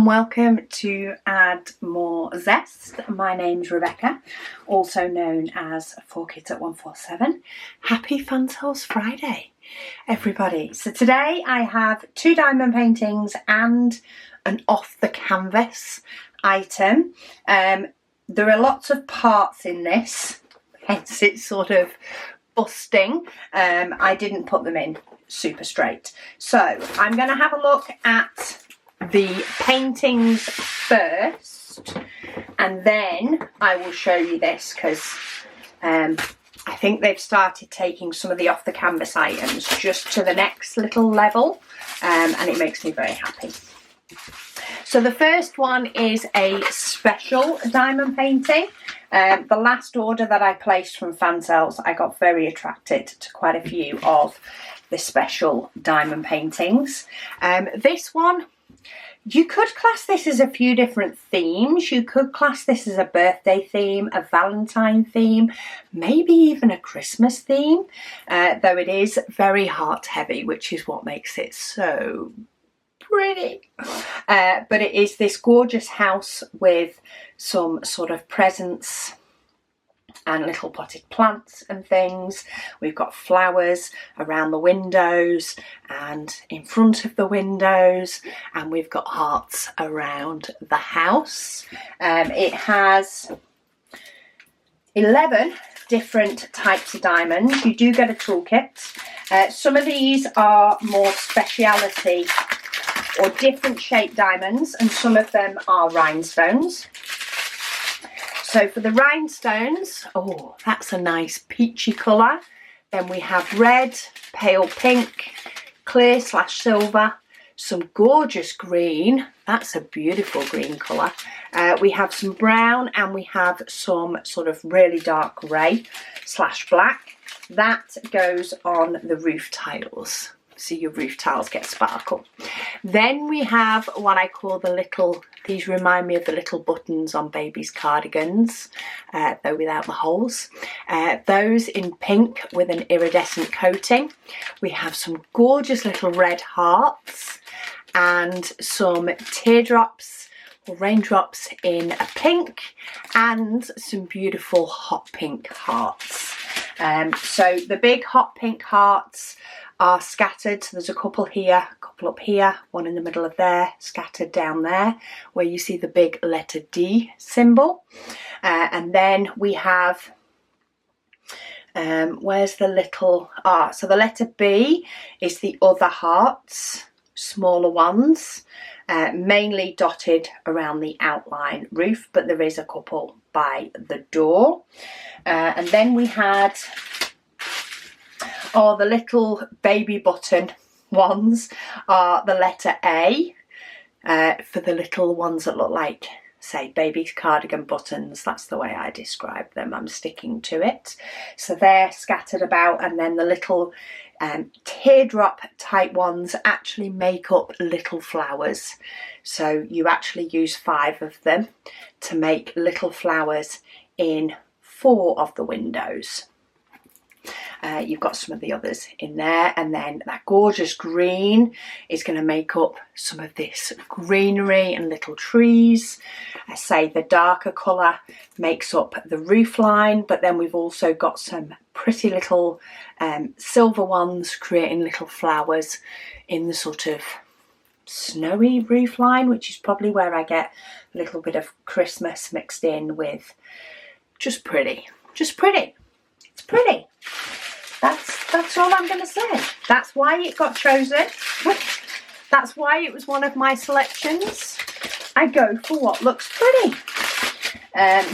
and welcome to Add More Zest. My name's Rebecca, also known as 4Kids at 147. Happy Fansells Friday, everybody. So today I have 2 diamond paintings and an off the canvas item. There are lots of parts in this, hence it's sort of busting. I didn't put them in super straight. So I'm going to have a look at the paintings first, and then I will show you this, because I think they've started taking some of the off the canvas items just to the next little level, and it makes me very happy. So the first one is a special diamond painting. The last order that I placed from Fansells, I got very attracted to quite a few of the special diamond paintings. This one, you could class this as a few different themes. You could class this as a birthday theme, a Valentine theme, maybe even a Christmas theme, though it is very heart heavy, which is what makes it so pretty. But it is this gorgeous house with some sort of presents and little potted plants and things. We've got flowers around the windows and in front of the windows, and we've got hearts around the house. It has 11 different types of diamonds. You do get a toolkit. Some of these are more speciality or different shaped diamonds, and some of them are rhinestones. So for the rhinestones, oh, that's a nice peachy colour. Then we have red, pale pink, clear/silver, some gorgeous green. That's a beautiful green colour. We have some brown, and we have some sort of really dark grey/black. That goes on the roof tiles. So your roof tiles get sparkle. Then we have what I call the little, these remind me of the little buttons on babies' cardigans, though without the holes. Those in pink with an iridescent coating. We have some gorgeous little red hearts and some teardrops or raindrops in a pink, and some beautiful hot pink hearts. So the big hot pink hearts are scattered. So there's a couple here, a couple up here, one in the middle of there, scattered down there where you see the big letter D symbol. And then we have, where's the little, so the letter B is the other hearts, smaller ones, mainly dotted around the outline roof, but there is a couple by the door. And then we had the little baby button ones are the letter A, for the little ones that look like, say, baby's cardigan buttons. That's the way I describe them. I'm sticking to it. So they're scattered about, and then the little teardrop type ones actually make up little flowers. So you actually use 5 of them to make little flowers in 4 of the windows. You've got some of the others in there, and then that gorgeous green is going to make up some of this greenery and little trees. I say the darker colour makes up the roof line, but then we've also got some pretty little silver ones creating little flowers in the sort of snowy roof line, which is probably where I get a little bit of Christmas mixed in with just pretty. It's pretty. That's all I'm going to say. That's why it got chosen. That's why it was one of my selections. I go for what looks pretty.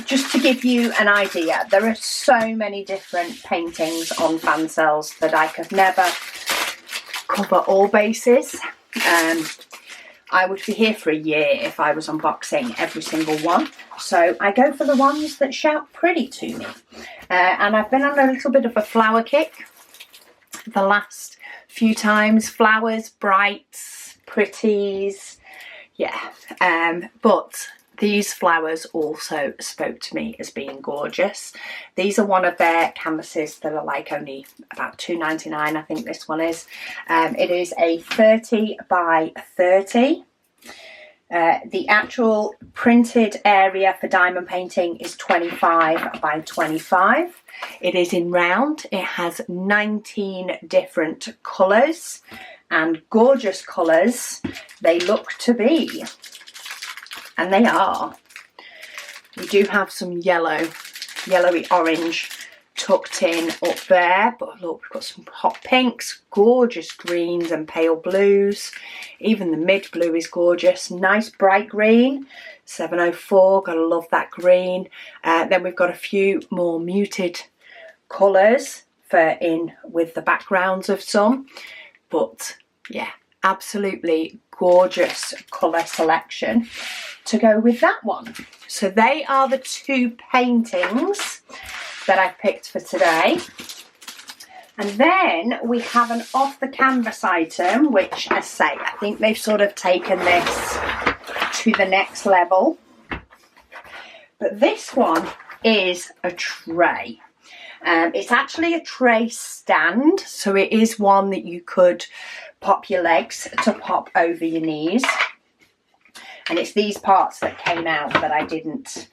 Just to give you an idea, there are so many different paintings on Fansells that I could never cover all bases. I would be here for a year if I was unboxing every single one. So I go for the ones that shout pretty to me. And I've been on a little bit of a flower kick the last few times. Flowers, brights, pretties, yeah. But these flowers also spoke to me as being gorgeous. These are one of their canvases that are like only about £2.99, I think this one is. It is a 30 by 30. The actual printed area for diamond painting is 25 by 25. It is in round. It has 19 different colours, and gorgeous colours they look to be. And they are. We do have some yellowy orange tucked in up there, but look, we've got some hot pinks, gorgeous greens and pale blues. Even the mid blue is gorgeous. Nice bright green, 704, gotta love that green. Then we've got a few more muted colours for in with the backgrounds of some, but yeah, absolutely gorgeous colour selection to go with that one. So they are the two paintings that I've picked for today. And then we have an off the canvas item, which I say, I think they've sort of taken this to the next level. But this one is a tray. It's actually a tray stand, so it is one that you could pop your legs to pop over your knees. And it's these parts that came out that I didn't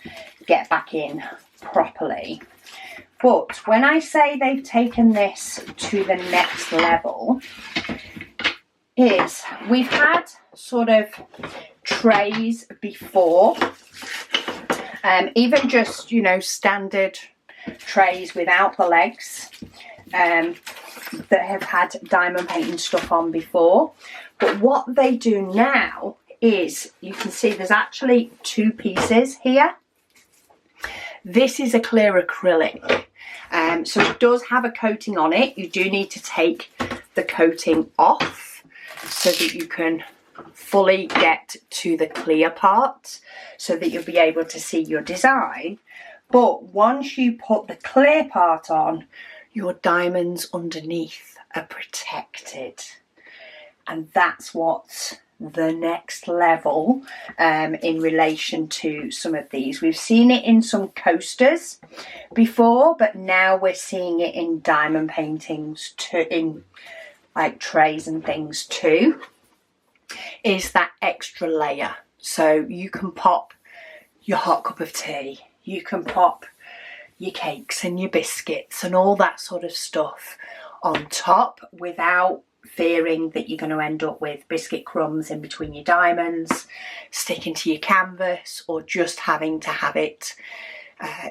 get back in properly. But when I say they've taken this to the next level, is we've had sort of trays before, even just, you know, standard trays without the legs, that have had diamond painting stuff on before. But what they do now is, you can see there's actually two pieces here. This is a clear acrylic, so it does have a coating on it. You do need to take the coating off so that you can fully get to the clear part, so that you'll be able to see your design. But once you put the clear part on, your diamonds underneath are protected, and that's what the next level in relation to some of these. We've seen it in some coasters before, but now we're seeing it in diamond paintings too, in like trays and things too, is that extra layer. So you can pop your hot cup of tea, you can pop your cakes and your biscuits and all that sort of stuff on top without fearing that you're going to end up with biscuit crumbs in between your diamonds, sticking to your canvas, or just having to have it,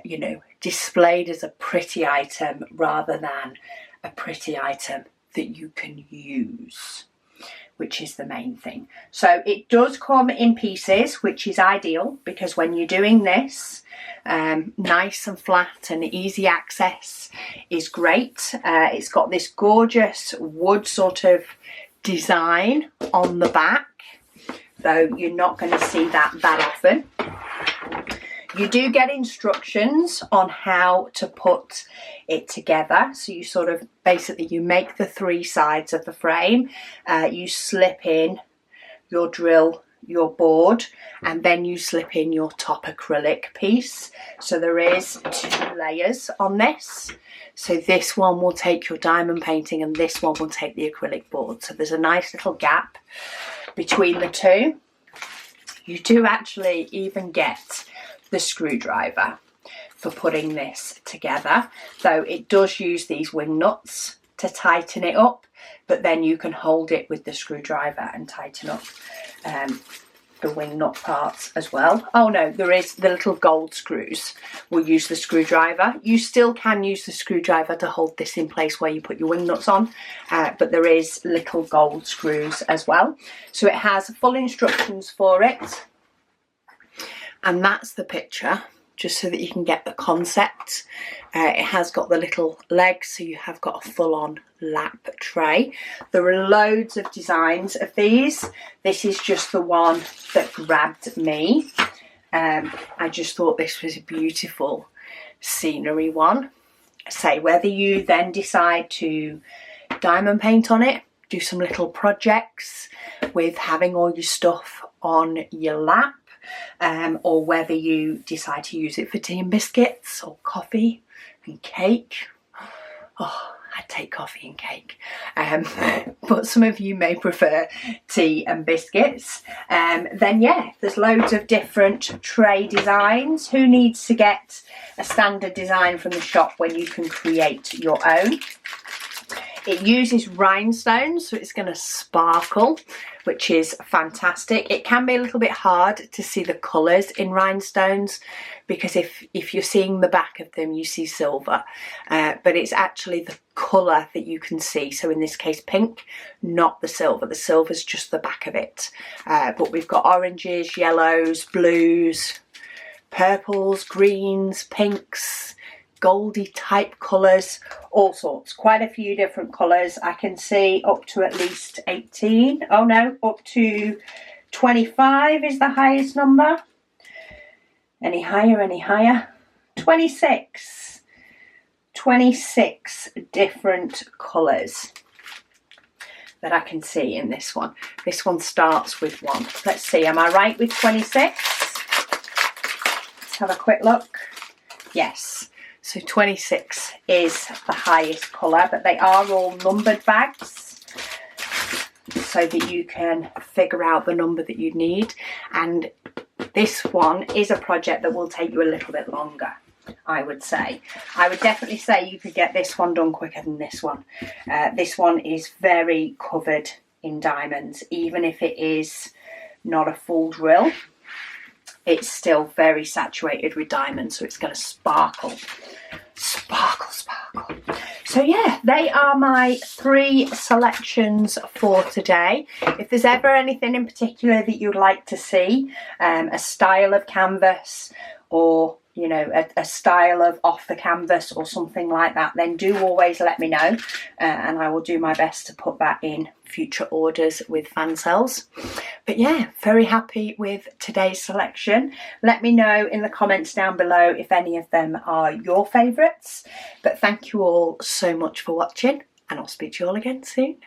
you know, displayed as a pretty item rather than a pretty item that you can use, which is the main thing. So it does come in pieces, which is ideal, because when you're doing this, nice and flat and easy access is great. It's got this gorgeous wood sort of design on the back, though you're not going to see that often. You do get instructions on how to put it together. So you sort of basically, you make the three sides of the frame, you slip in your drill, your board, and then you slip in your top acrylic piece. So there is two layers on this. So this one will take your diamond painting and this one will take the acrylic board. So there's a nice little gap between the two. You do actually even get the screwdriver for putting this together, though it does use these wing nuts to tighten it up, but then you can hold it with the screwdriver and tighten up the wing nut parts as well. Oh no, there is the little gold screws. We'll use the screwdriver. You still can use the screwdriver to hold this in place where you put your wing nuts on, but there is little gold screws as well. So it has full instructions for it. And that's the picture, just so that you can get the concept. It has got the little legs, so you have got a full-on lap tray. There are loads of designs of these. This is just the one that grabbed me. I just thought this was a beautiful scenery one. Say, whether you then decide to diamond paint on it, do some little projects with having all your stuff on your lap, or whether you decide to use it for tea and biscuits or coffee and cake. Oh, I'd take coffee and cake, but some of you may prefer tea and biscuits. Then yeah, there's loads of different tray designs. Who needs to get a standard design from the shop when you can create your own? It uses rhinestones, so it's going to sparkle, which is fantastic. It can be a little bit hard to see the colours in rhinestones, because if you're seeing the back of them, you see silver, but it's actually the colour that you can see. So in this case, pink, not the silver. The silver's just the back of it. But we've got oranges, yellows, blues, purples, greens, pinks, goldy type colours, all sorts, quite a few different colours. I can see up to at least 18, oh no, up to 25 is the highest number. Any higher, 26 different colours that I can see in this one. This one starts with 1. Let's see, am I right with 26? Let's have a quick look. Yes. So 26 is the highest colour, but they are all numbered bags so that you can figure out the number that you need. And this one is a project that will take you a little bit longer, I would say. I would definitely say you could get this one done quicker than this one. This one is very covered in diamonds, even if it is not a full drill. It's still very saturated with diamonds, so it's going to sparkle. Sparkle, sparkle. So yeah, they are my 3 selections for today. If there's ever anything in particular that you'd like to see, a style of canvas, or you know, a style of off the canvas or something like that, then do always let me know, and I will do my best to put that in future orders with Fansells. But yeah, very happy with today's selection. Let me know in the comments down below if any of them are your favourites. But thank you all so much for watching, and I'll speak to you all again soon.